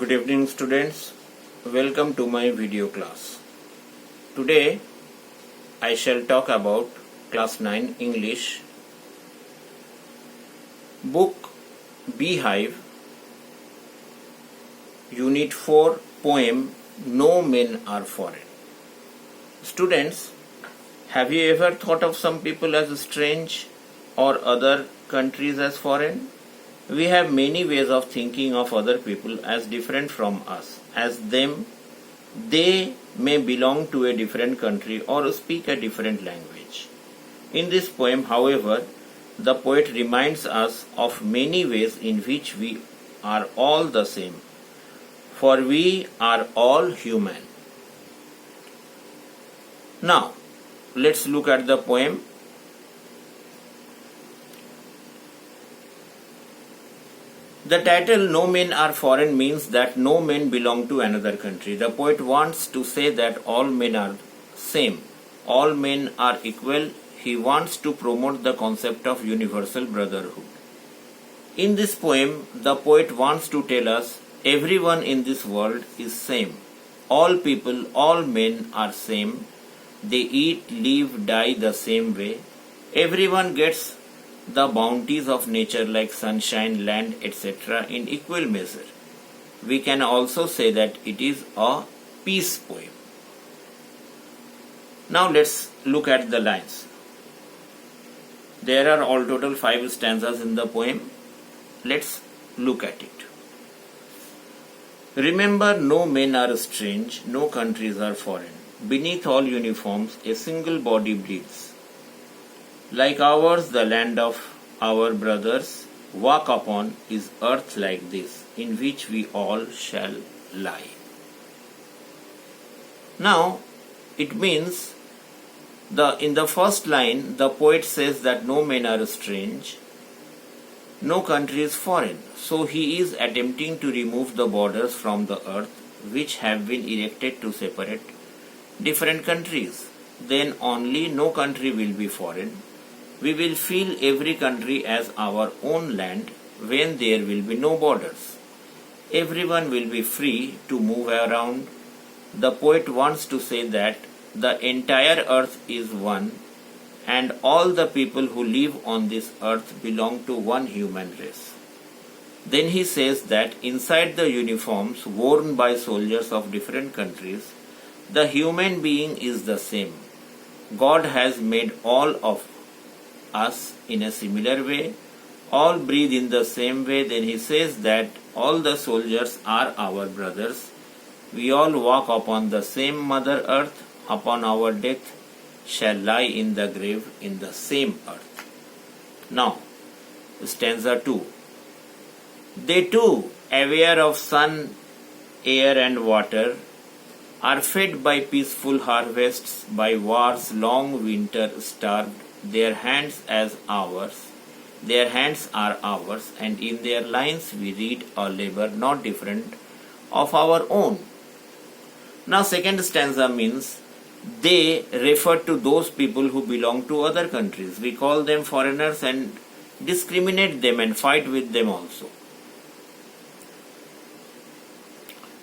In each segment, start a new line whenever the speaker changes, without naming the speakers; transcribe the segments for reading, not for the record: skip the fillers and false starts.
Good evening students, welcome to my video class. Today I shall talk about class 9 English, book Beehive, unit 4, poem No Men Are Foreign. Students, have you ever thought of some people as strange or other countries as foreign? We have many ways of thinking of other people as different from us, as them. They may belong to a different country or speak a different language. In this poem, however, the poet reminds us of many ways in which we are all the same, for we are all human. Now, let's look at the poem. The title No Men Are Foreign means that no men belong to another country. The poet wants to say that all men are same. All men are equal. He wants to promote the concept of universal brotherhood. In this poem, the poet wants to tell us everyone in this world is same. All people, all men are same. They eat, live, die the same way. Everyone gets the bounties of nature like sunshine, land, etc. in equal measure. We can also say that it is a peace poem. Now let's look at the lines. There are all total 5 stanzas in the poem. Let's look at it. Remember, no men are strange, no countries are foreign. Beneath all uniforms, a single body bleeds. Like ours, the land of our brothers, walk upon is earth like this, in which we all shall lie. Now, it means in the first line, the poet says that no men are strange, no country is foreign. So he is attempting to remove the borders from the earth, which have been erected to separate different countries. Then only no country will be foreign. We will feel every country as our own land when there will be no borders. Everyone will be free to move around. The poet wants to say that the entire earth is one and all the people who live on this earth belong to one human race. Then he says that inside the uniforms worn by soldiers of different countries, the human being is the same. God has made all of us in a similar way, all breathe in the same way. Then he says that all the soldiers are our brothers. We all walk upon the same mother earth. Upon our death shall lie in the grave in the same earth. Now, stanza 2. They too, aware of sun, air and water, are fed by peaceful harvests, by war's long winter starved. Their hands are ours, and in their lines we read a labor not different of our own. Now second stanza means they refer to those people who belong to other countries. We call them foreigners and discriminate them and fight with them also.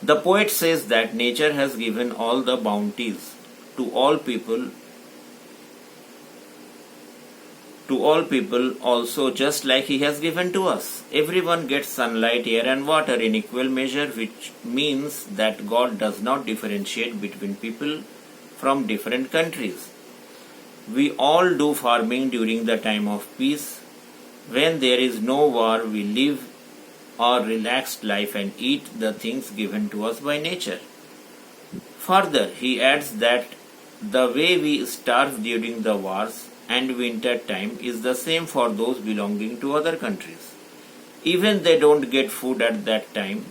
The poet says that nature has given all the bounties to all people also, just like he has given to us. Everyone gets sunlight, air and water in equal measure, which means that God does not differentiate between people from different countries. We all do farming during the time of peace. When there is no war, we live our relaxed life and eat the things given to us by nature. Further, he adds that the way we starve during the wars and winter time is the same for those belonging to other countries. Even they don't get food at that time.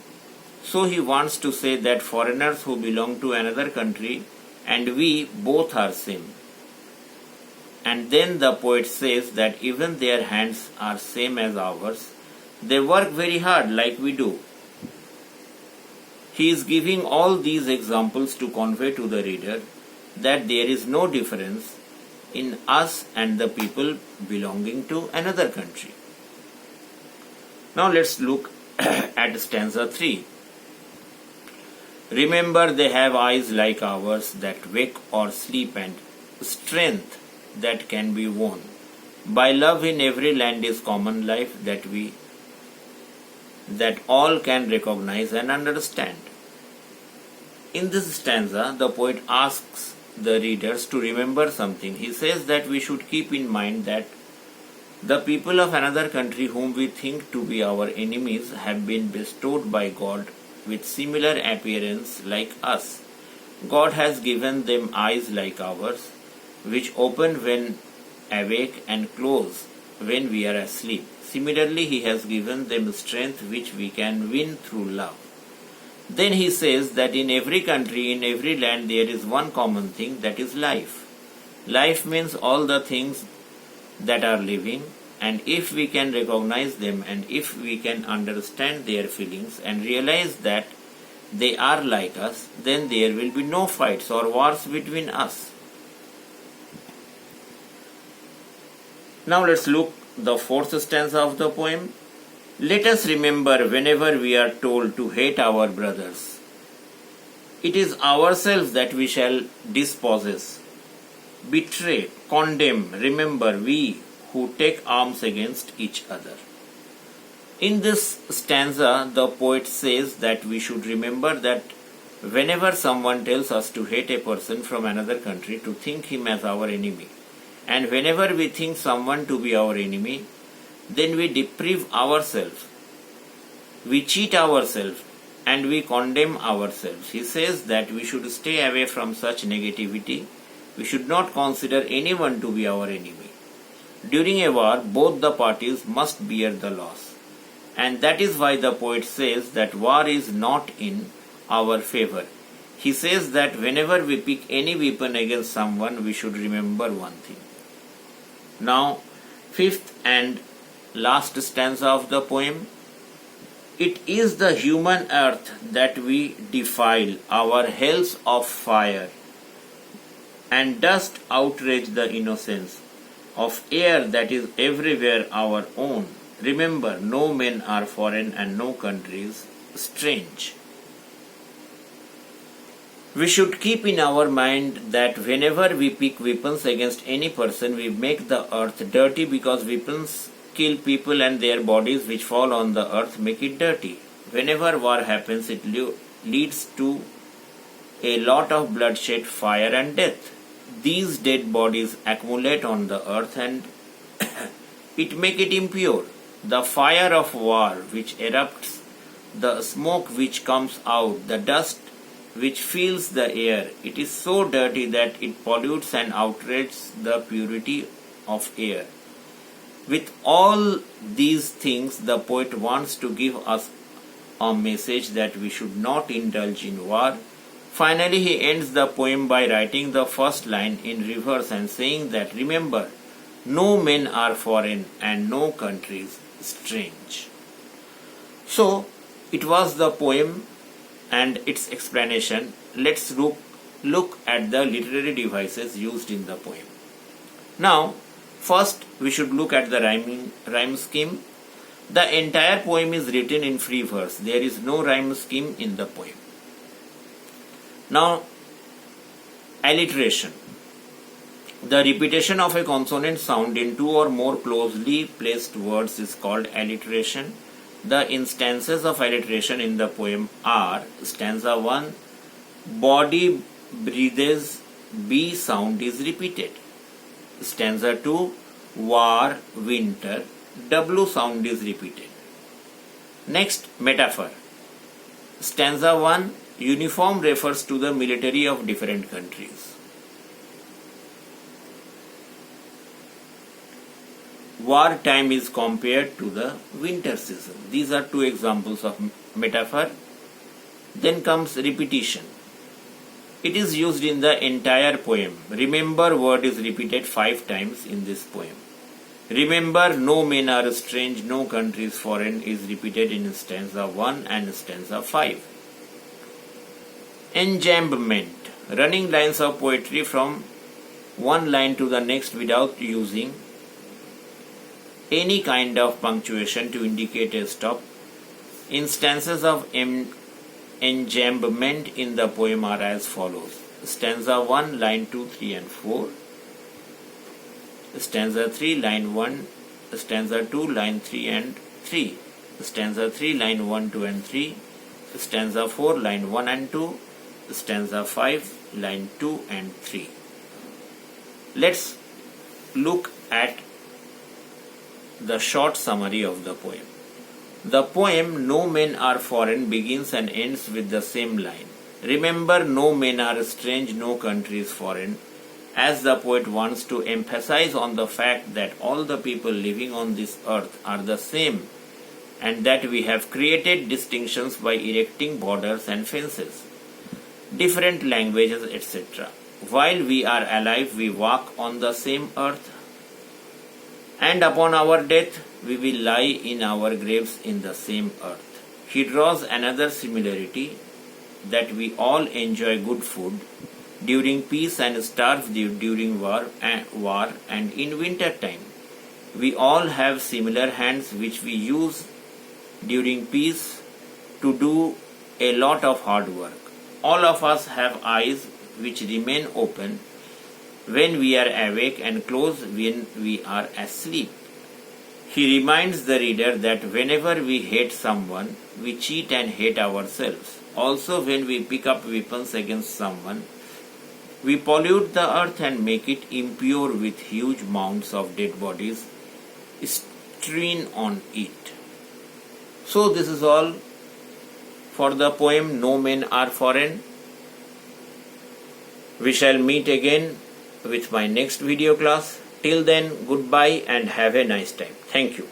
So he wants to say that foreigners who belong to another country and we both are same. And then the poet says that even their hands are same as ours. They work very hard like we do. He is giving all these examples to convey to the reader that there is no difference in us and the people belonging to another country. Now let's look at stanza 3. Remember, they have eyes like ours that wake or sleep, and strength that can be won. By love in every land is common life that all can recognize and understand. In this stanza, the poet asks the readers to remember something. He says that we should keep in mind that the people of another country whom we think to be our enemies have been bestowed by God with similar appearance like us. God has given them eyes like ours, which open when awake and close when we are asleep. Similarly, He has given them strength which we can win through love. Then he says that in every country, in every land, there is one common thing, that is life. Life means all the things that are living, and if we can recognize them and if we can understand their feelings and realize that they are like us, then there will be no fights or wars between us. Now let's look the fourth stanza of the poem. Let us remember whenever we are told to hate our brothers, it is ourselves that we shall dispossess, betray, condemn. Remember, we who take arms against each other. In this stanza, the poet says that we should remember that whenever someone tells us to hate a person from another country, to think him as our enemy. And whenever we think someone to be our enemy, then we deprive ourselves, we cheat ourselves, and we condemn ourselves. He says that we should stay away from such negativity. We should not consider anyone to be our enemy. During a war, both the parties must bear the loss. And that is why the poet says that war is not in our favor. He says that whenever we pick any weapon against someone, we should remember one thing. Now, fifth and last stanza of the poem. It is the human earth that we defile, our hells of fire, and dust outrage the innocence of air that is everywhere our own. Remember, no men are foreign and no countries strange. We should keep in our mind that whenever we pick weapons against any person, we make the earth dirty, because weapons kill people and their bodies which fall on the earth make it dirty. Whenever war happens, it leads to a lot of bloodshed, fire and death. These dead bodies accumulate on the earth and it make it impure. The fire of war which erupts, the smoke which comes out, the dust which fills the air, it is so dirty that it pollutes and outrages the purity of air. With all these things, the poet wants to give us a message that we should not indulge in war. Finally, he ends the poem by writing the first line in reverse and saying that, remember, no men are foreign and no countries strange. So, it was the poem and its explanation. Let's look at the literary devices used in the poem. Now, first, we should look at the rhyme scheme. The entire poem is written in free verse. There is no rhyme scheme in the poem. Now, alliteration. The repetition of a consonant sound in two or more closely placed words is called alliteration. The instances of alliteration in the poem are: stanza 1, body breathes, B sound is repeated. Stanza 2, war, winter, W sound is repeated. Next, metaphor. Stanza 1, uniform refers to the military of different countries. War time is compared to the winter season. These are two examples of metaphor. Then comes repetition. It is used in the entire poem. Remember word is repeated 5 times in this poem. Remember, no men are strange, no country is foreign is repeated in stanza 1 and stanza 5. Enjambment. Running lines of poetry from one line to the next without using any kind of punctuation to indicate a stop. Instances of enjambment in the poem are as follows. Stanza 1, line 2, 3 and 4. Stanza 3, line 1. Stanza 2, line 3 and 3. Stanza 3, line 1, 2 and 3. Stanza 4, line 1 and 2. Stanza 5, line 2 and 3. Let's look at the short summary of the poem. The poem No Men Are Foreign begins and ends with the same line. Remember, no men are strange, no country is foreign, as the poet wants to emphasize on the fact that all the people living on this earth are the same and that we have created distinctions by erecting borders and fences, different languages, etc. While we are alive, we walk on the same earth, and upon our death, we will lie in our graves in the same earth. He draws another similarity, that we all enjoy good food during peace and starve during war and in winter time. We all have similar hands which we use during peace to do a lot of hard work. All of us have eyes which remain open when we are awake and closed when we are asleep. He reminds the reader that whenever we hate someone, we cheat and hate ourselves. Also, when we pick up weapons against someone, we pollute the earth and make it impure with huge mounds of dead bodies strewn on it. So this is all for the poem No Men Are Foreign. We shall meet again with my next video class. Till then, goodbye and have a nice time. Thank you.